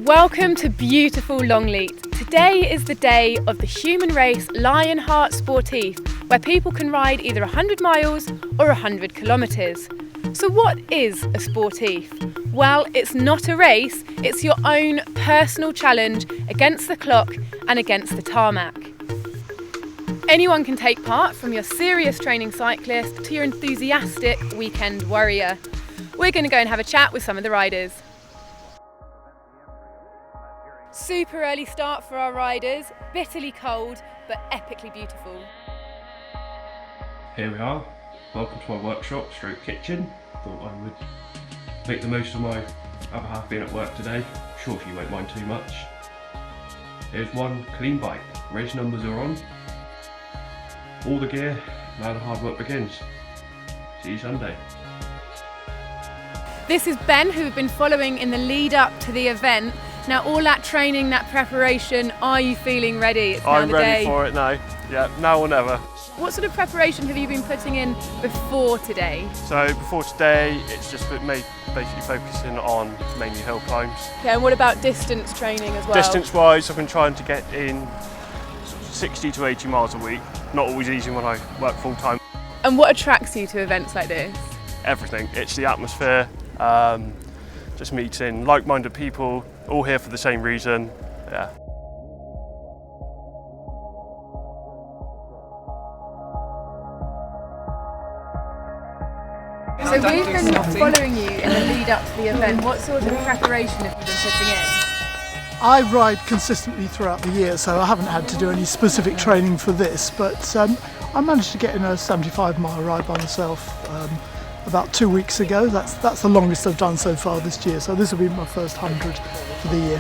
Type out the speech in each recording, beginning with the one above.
Welcome to beautiful Longleat. Today is the day of the human race Lionheart Sportive, where people can ride either 100 miles or 100 kilometres. So what is a sportive? Well, it's not a race, it's your own personal challenge against the clock and against the tarmac. Anyone can take part, from your serious training cyclist to your enthusiastic weekend warrior. We're going to go and have a chat with some of the riders. Super early start for our riders, bitterly cold but epically beautiful. Here we are, welcome to my workshop, stroke kitchen. Thought I would make the most of my other half being at work today. Sure she won't mind too much. Here's one clean bike, race numbers are on. All the gear, now the hard work begins. See you Sunday. This is Ben, who we've been following in the lead up to the event. Now all that training, that preparation, are you feeling ready? It's I'm ready for it now. Yeah, now or never. What sort of preparation have you been putting in before today? So before today, it's just basically focusing on mainly hill climbs. Okay, and what about distance training as well? Distance-wise, I've been trying to get in 60 to 80 miles a week. Not always easy when I work full-time. And what attracts you to events like this? Everything. It's the atmosphere, just meeting like-minded people, all here for the same reason. Yeah. So we've been following you in the lead up to the event. What sort of preparation have you been putting in? I ride consistently throughout the year, so I haven't had to do any specific training for this, but I managed to get in a 75-mile ride by myself about 2 weeks ago. That's the longest I've done so far this year, so this will be my first 100 for the year.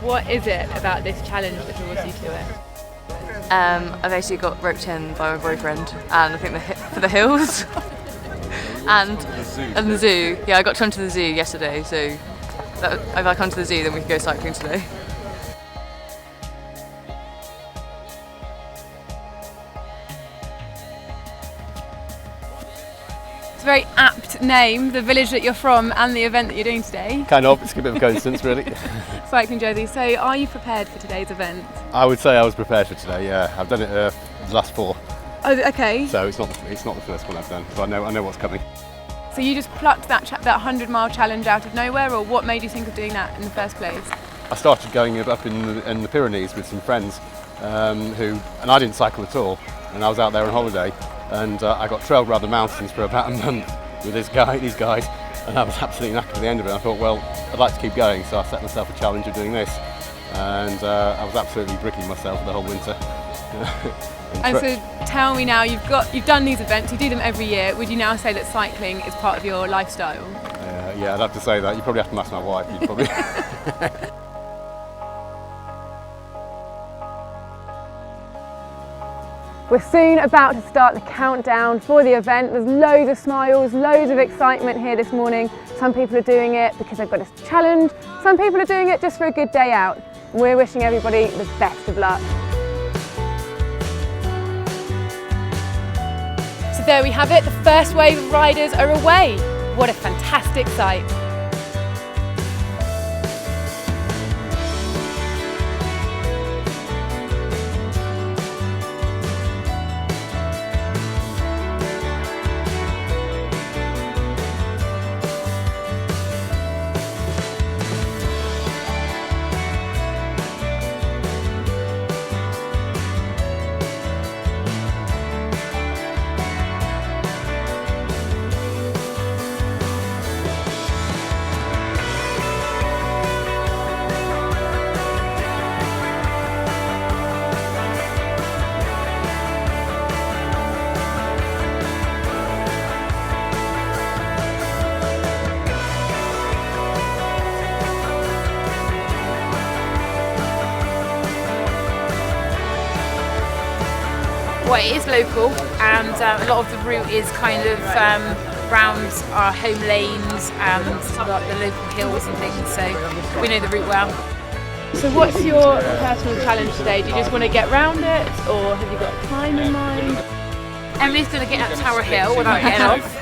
What is it about this challenge that draws you to it? I've actually got roped in by my boyfriend, and I think for the hills and the zoo. Yeah, I got to come to the zoo yesterday, so if I come to the zoo, then we can go cycling today. It's a very apt name, the village that you're from and the event that you're doing today. Kind of, it's a bit of a coincidence really. Cycling jersey. So are you prepared for today's event? I would say I was prepared for today, yeah. I've done it the last 4. Oh, okay. So it's not the first one I've done, so I know what's coming. So you just plucked that 100-mile challenge out of nowhere, or what made you think of doing that in the first place? I started going up in the Pyrenees with some friends and I didn't cycle at all, and I was out there on holiday, and I got trailed around the mountains for about a month with these guys, and I was absolutely knackered at the end of it. I thought, well, I'd like to keep going, so I set myself a challenge of doing this, and I was absolutely bricking myself the whole winter. And so tell me now, you've done these events, you do them every year. Would you now say that cycling is part of your lifestyle? Yeah, I'd have to say that. You probably have to ask my wife. You'd probably. We're soon about to start the countdown for the event. There's loads of smiles, loads of excitement here this morning. Some people are doing it because they've got a challenge. Some people are doing it just for a good day out. We're wishing everybody the best of luck. So there we have it, the first wave of riders are away. What a fantastic sight. Well, it is local, and a lot of the route is kind of around our home lanes and like the local hills and things, so we know the route well. So what's your personal challenge today? Do you just want to get round it, or have you got a time in mind? Emily's going to get up Tower Hill without getting off.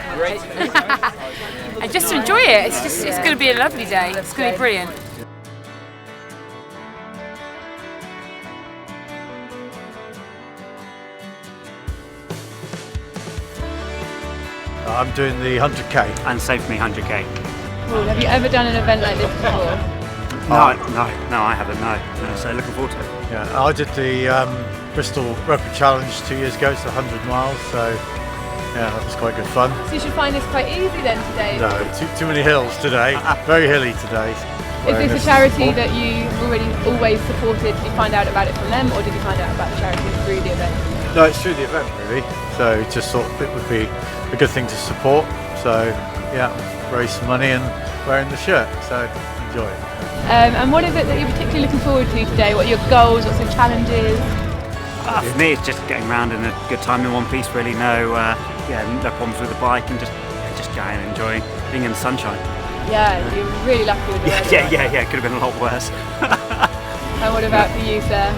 And just to enjoy it. It's going to be a lovely day. It's going to be brilliant. I'm doing the 100k. And Save Me 100k. Cool. Have you ever done an event like this before? No, I haven't, no. So looking forward to it. Yeah, I did the Bristol Rugby Challenge 2 years ago, it's 100 miles, so yeah, that was quite good fun. So you should find this quite easy then today. No, too many hills today, very hilly today. Is this a charity that you already always supported? Did you find out about it from them, or did you find out about the charity through the event? No, it's through the event really, so just thought it would be a good thing to support, so yeah, raise some money and wearing the shirt, so enjoy it. And what is it that you're particularly looking forward to today? What are your goals, what's your challenges? For me, it's just getting around in a good time in one piece, really. No problems with the bike, and just going and enjoying being in the sunshine. Yeah, you're really lucky with the weather. Yeah, could have been a lot worse. And what about for you, sir?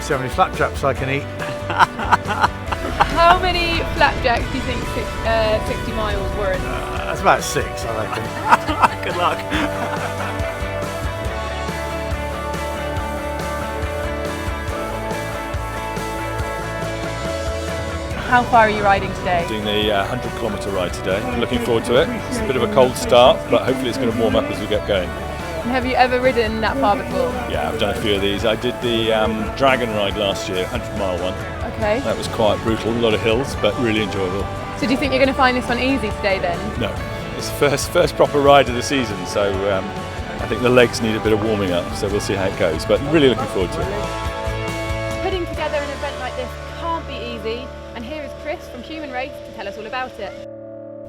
See how many flapjacks I can eat. How many flapjacks do you think 60 miles worth? That's about 6, I reckon. Good luck. How far are you riding today? Doing the 100-kilometre ride today. Looking forward to it. It's a bit of a cold start, but hopefully it's going to warm up as we get going. And have you ever ridden that far before? Yeah, I've done a few of these. I did the Dragon ride last year, 100-mile one. Okay. That was quite brutal, a lot of hills, but really enjoyable. So do you think you're going to find this one easy today then? No, it's the first proper ride of the season, so I think the legs need a bit of warming up, so we'll see how it goes, but really looking forward to it. Putting together an event like this can't be easy, and here is Chris from Human Race to tell us all about it.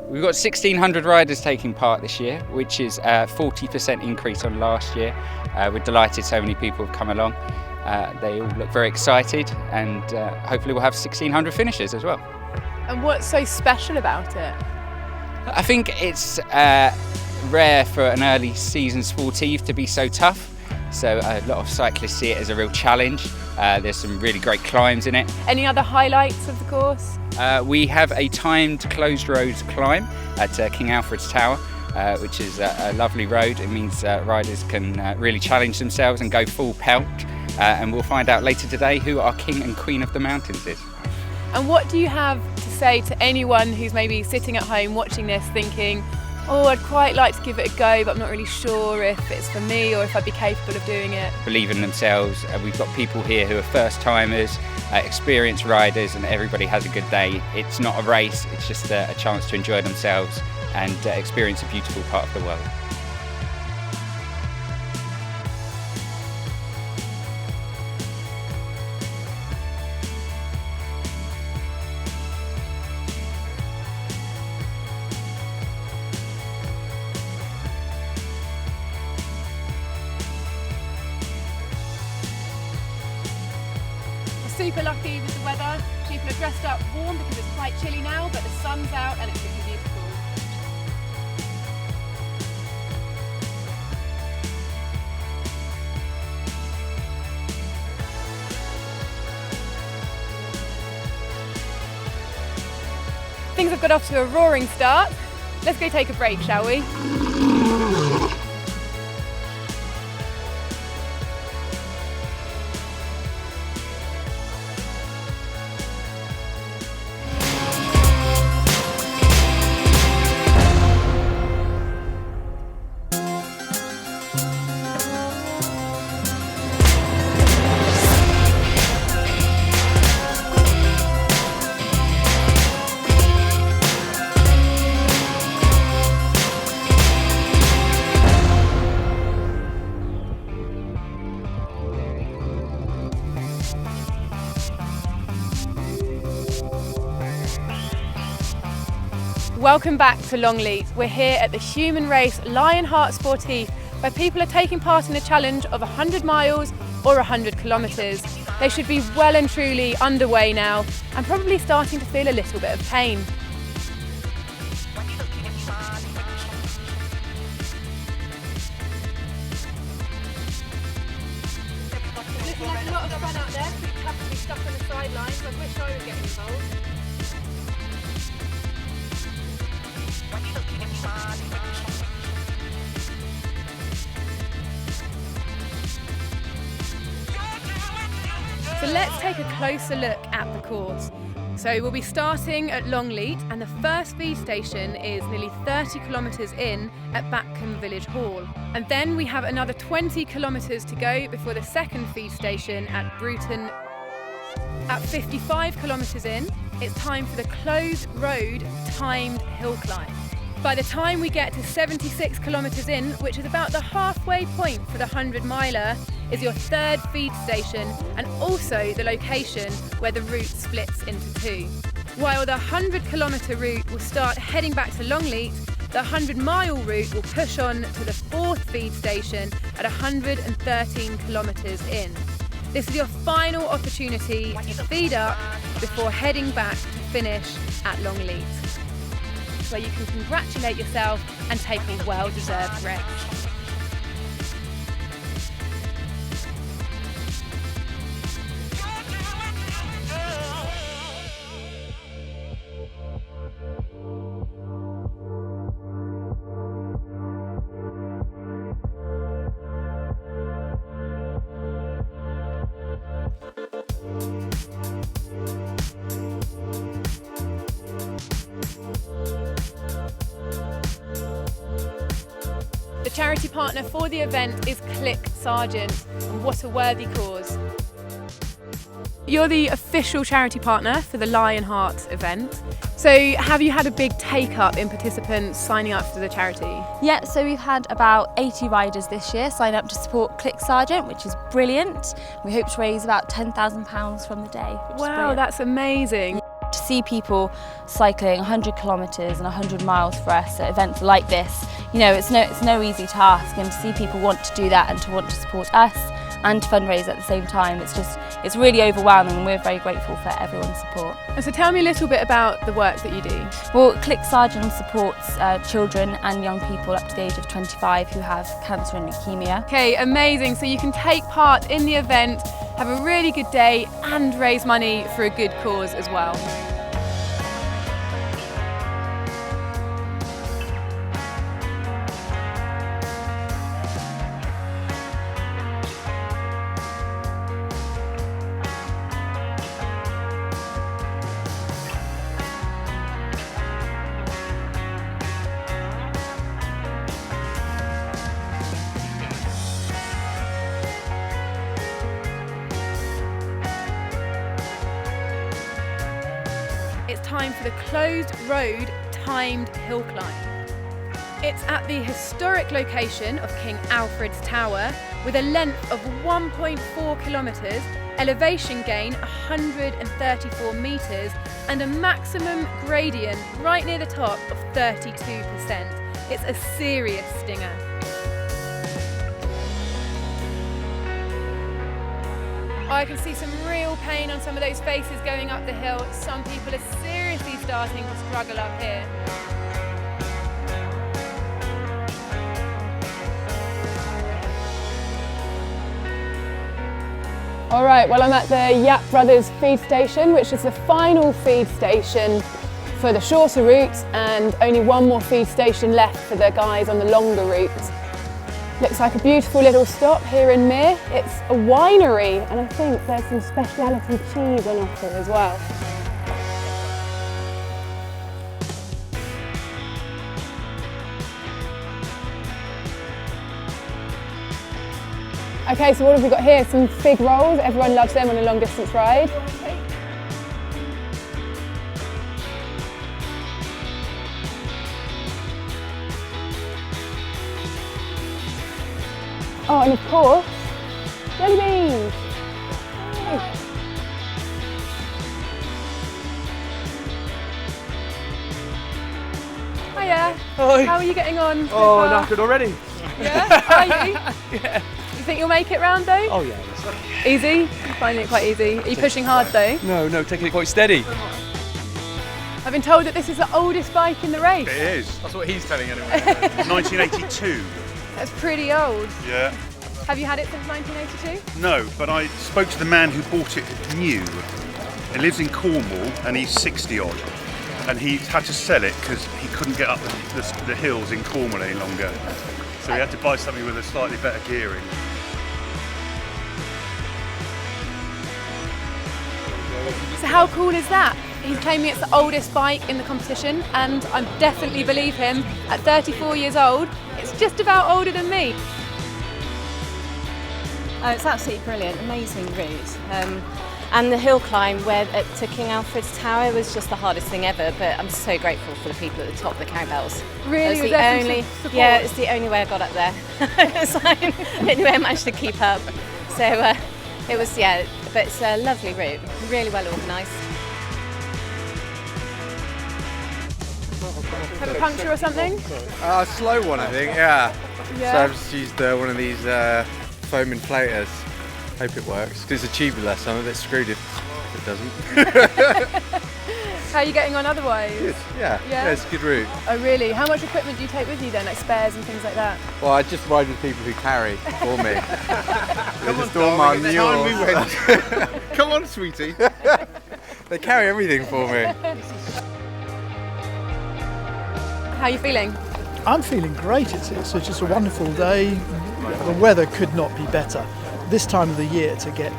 We've got 1,600 riders taking part this year, which is a 40% increase on last year. We're delighted so many people have come along. They all look very excited, and hopefully we'll have 1,600 finishers as well. And what's so special about it? I think it's rare for an early season sportive to be so tough. So a lot of cyclists see it as a real challenge. There's some really great climbs in it. Any other highlights of the course? We have a timed closed road climb at King Alfred's Tower, which is a lovely road. It means riders can really challenge themselves and go full pelt. And we'll find out later today who our King and Queen of the Mountains is. And what do you have to say to anyone who's maybe sitting at home watching this thinking, oh, I'd quite like to give it a go, but I'm not really sure if it's for me or if I'd be capable of doing it? Believe in themselves. We've got people here who are first timers, experienced riders, and everybody has a good day. It's not a race, it's just a chance to enjoy themselves and experience a beautiful part of the world. Super lucky with the weather. People are dressed up warm because it's quite chilly now, but the sun's out and it's looking beautiful. Things have got off to a roaring start. Let's go take a break, shall we? Welcome back to Longleat. We're here at the Human Race Lionheart Sportive, where people are taking part in a challenge of 100 miles or 100 kilometres. They should be well and truly underway now and probably starting to feel a little bit of pain. Looking like a lot of fun out there, pretty tough to be stuck on the sidelines. I wish I was getting involved. let's take a closer look at the course. So we'll be starting at Longleat, and the first feed station is nearly 30 kilometres in at Backham Village Hall. And then we have another 20 kilometres to go before the second feed station at Bruton. At 55 kilometres in, it's time for the closed road timed hill climb. By the time we get to 76 kilometres in, which is about the halfway point for the 100-miler, is your third feed station and also the location where the route splits into two. While the 100-kilometre route will start heading back to Longleat, the 100-mile route will push on to the fourth feed station at 113 kilometres in. This is your final opportunity to feed up before heading back to finish at Longleat, where you can congratulate yourself and take a well-deserved rest. The charity partner for the event is Click Sargent, and what a worthy cause. You're the official charity partner for the Lionheart event. So have you had a big take-up in participants signing up for the charity? Yeah, so we've had about 80 riders this year sign up to support Click Sargent, which is brilliant. We hope to raise about £10,000 from the day. Wow, that's amazing. To see people cycling 100 kilometres and 100 miles for us at events like this, you know, it's no easy task, and to see people want to do that and to want to support us and to fundraise at the same time, it's really overwhelming, and we're very grateful for everyone's support. And so tell me a little bit about the work that you do. Well, Click Sargent supports children and young people up to the age of 25 who have cancer and leukemia. Okay, amazing. So you can take part in the event, have a really good day and raise money for a good cause as well. It's time for the closed road timed hill climb. It's at the historic location of King Alfred's Tower with a length of 1.4 kilometres, elevation gain 134 metres and a maximum gradient right near the top of 32%. It's a serious stinger. I can see some real pain on some of those faces going up the hill. Some people are seriously starting to struggle up here. All right, well, I'm at the Yap Brothers feed station, which is the final feed station for the shorter route, and only one more feed station left for the guys on the longer route. Looks like a beautiful little stop here in Mere. It's a winery, and I think there's some speciality cheese on offer as well. Okay, so what have we got here? Some fig rolls. Everyone loves them on a long distance ride. Oh, and of course, jelly beans. Hiya. Hi. How are you getting on? Oh, knackered already. Yeah? Are you? Yeah. You think you'll make it round though? Oh yeah. Yes. Easy? You're finding it quite easy. Are you pushing hard though? No, taking it quite steady. I've been told that this is the oldest bike in the race. It is. That's what he's telling anyone. 1982. That's pretty old. Yeah. Have you had it since 1982? No, but I spoke to the man who bought it new. He lives in Cornwall and he's 60 odd. And he had to sell it because he couldn't get up the hills in Cornwall any longer. So he had to buy something with a slightly better gearing. So how cool is that? He's claiming it's the oldest bike in the competition, and I definitely believe him. At 34 years old, it's just about older than me. Oh, it's absolutely brilliant, amazing route. And the hill climb to King Alfred's Tower was just the hardest thing ever, but I'm so grateful for the people at the top of the cowbells. Really? It's the only, yeah, it's the only way I got up there. It's like, the only way I managed to keep up. So it was, yeah, but it's a lovely route, really well organised. Have a puncture or something? A slow one, I think, yeah. Yeah. So I've just used one of these foam inflators. Hope it works, because it's a tubuless, so I'm a bit screwed if it doesn't. How are you getting on otherwise? Good, yeah, it's a good route. Oh really? How much equipment do you take with you then, like spares and things like that? Well, I just ride with people who carry for me. Come on, darling, it's time we went. Come on, sweetie. They carry everything for me. How are you feeling? I'm feeling great. It's just a wonderful day. The weather could not be better. This time of the year to get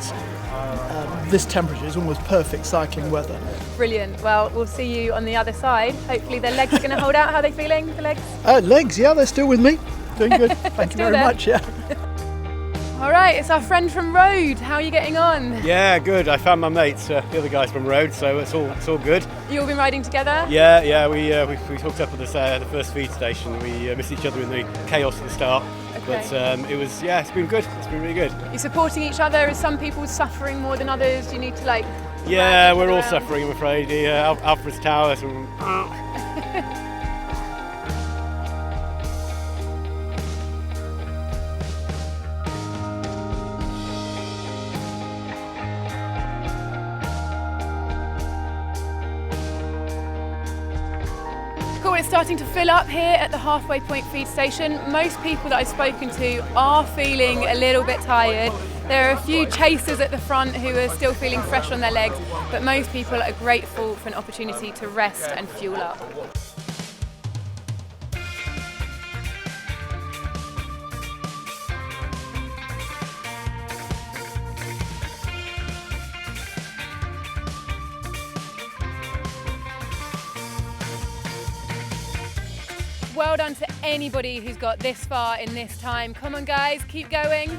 this temperature is almost perfect cycling weather. Brilliant. Well, we'll see you on the other side. Hopefully the legs are going to hold out. How are they feeling, the legs? Legs, yeah, they're still with me. Doing good. Thank you very much, yeah. All right, it's our friend from Road. How are you getting on? Yeah, good. I found my mates, the other guys from Road, so it's all good. You all been riding together? Yeah. We hooked up at the first feed station. We missed each other in the chaos at the start, but it's been good. It's been really good. You're supporting each other. Is some people suffering more than others? Do you need to Yeah, we're all suffering, I'm afraid. Alfred's Tower. Cool, it's starting to fill up here at the halfway point feed station. Most people that I've spoken to are feeling a little bit tired. There are a few chasers at the front who are still feeling fresh on their legs, but most people are grateful for an opportunity to rest and fuel up. Well done to anybody who's got this far in this time. Come on guys, keep going.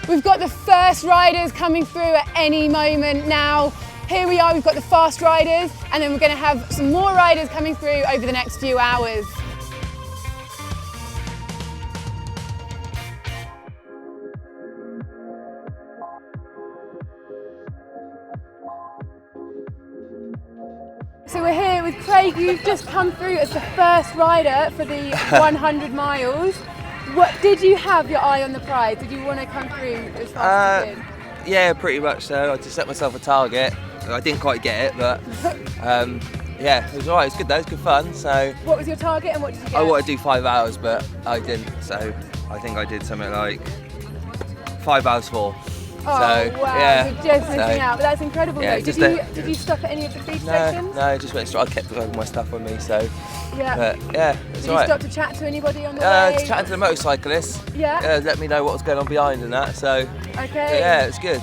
We've got the first riders coming through at any moment now. Here we are, we've got the fast riders, and then we're going to have some more riders coming through over the next few hours. So we're here with Craig. You've just come through as the first rider for the 100 miles. What did you have your eye on the prize? Did you want to come through as fast as you did? Yeah, pretty much so. I just set myself a target. I didn't quite get it, but yeah, it was alright. It was good though. It was good fun. So what was your target and what did you get? I wanted to do 5 hours, but I didn't. So I think I did something like 5 hours 4. Oh wow, yeah. you're just missing out, but that's incredible Yeah, though. Did you stop at any of the feed stations? No, I just went straight. I kept all my stuff on me, so yeah. But yeah, it's Did alright. you stop to chat to anybody on the way? Just chatting to the motorcyclists. Yeah. Let me know what was going on behind and that. So okay. Yeah, it's good.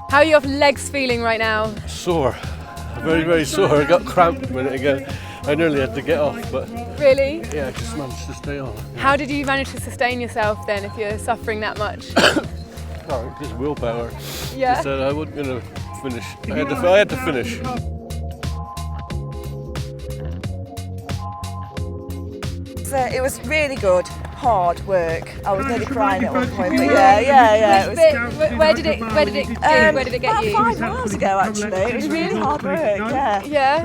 How are your legs feeling right now? Sore, very sore. I got cramped a minute ago. I nearly had to get off, but really? Yeah, I just managed to stay on. How did you manage to sustain yourself then if you're suffering that much? Oh, just willpower. Yeah. Just said I wasn't going to finish. I had to finish. It was really good. Hard work. I was nearly crying at one point, but yeah. Where did it get you? About 5 miles ago, actually. It was really hard work. Yeah.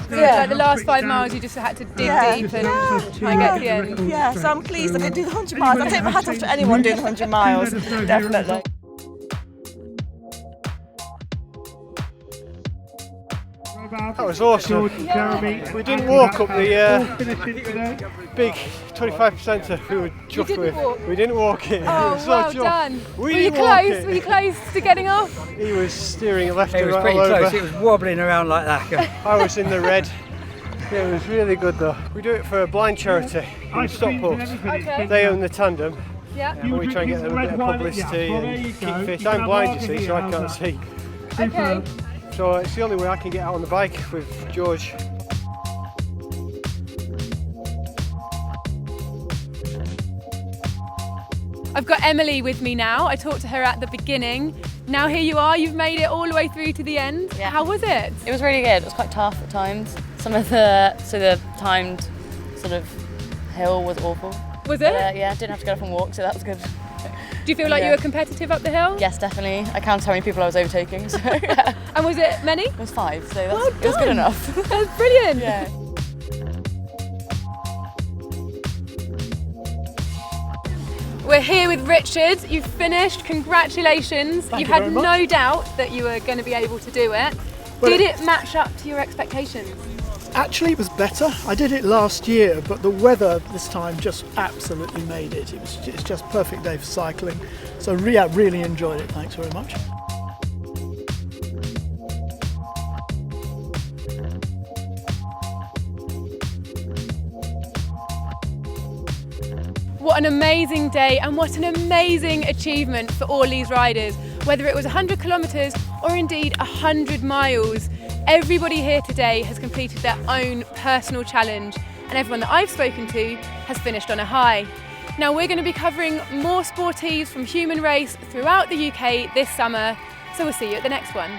So like the last 5 miles, you just had to dig deep and try and get to the end. Yeah. So I'm pleased I didn't do the 100 miles. I take my hat off to anyone doing the 100 miles. Definitely. That was awesome. We didn't walk up the big 25%er we were chuffed with. We didn't walk it. Oh, It was so well chuffed. done. We Were you didn't walk close? it. Were you close to getting off? He was steering left It and was right pretty all close. over. It was wobbling around like that. I was in the red. Yeah, it was really good though. We do it for a blind charity in Stockport. Okay. They own the tandem. Yeah. And we try and get them a bit of publicity and keep fit. I'm blind, you see, so I can't see. Okay. So it's the only way I can get out on the bike with George. I've got Emily with me now. I talked to her at the beginning. Now here you are, you've made it all the way through to the end. Yeah. How was it? It was really good. It was quite tough at times. Some of the timed sort of hill was awful. Was it? But, yeah, didn't have to get up and walk, so that was good. Do you feel like you were competitive up the hill? Yes, definitely. I counted how many people I was overtaking. So yeah. And was it many? It was 5, so Well it was good done. enough. That's brilliant. Yeah. We're here with Richard. You've finished. Congratulations. Thank you you had very much. no doubt that you were going to be able to do it. Well, Did it match up to your expectations? Actually, it was better. I did it last year, but the weather this time just absolutely made it. It's just perfect day for cycling. So yeah, really enjoyed it. Thanks very much. What an amazing day and what an amazing achievement for all these riders. Whether it was 100 kilometres or indeed 100 miles, everybody here today has completed their own personal challenge and everyone that I've spoken to has finished on a high. Now we're going to be covering more sportives from Human Race throughout the UK this summer, so we'll see you at the next one.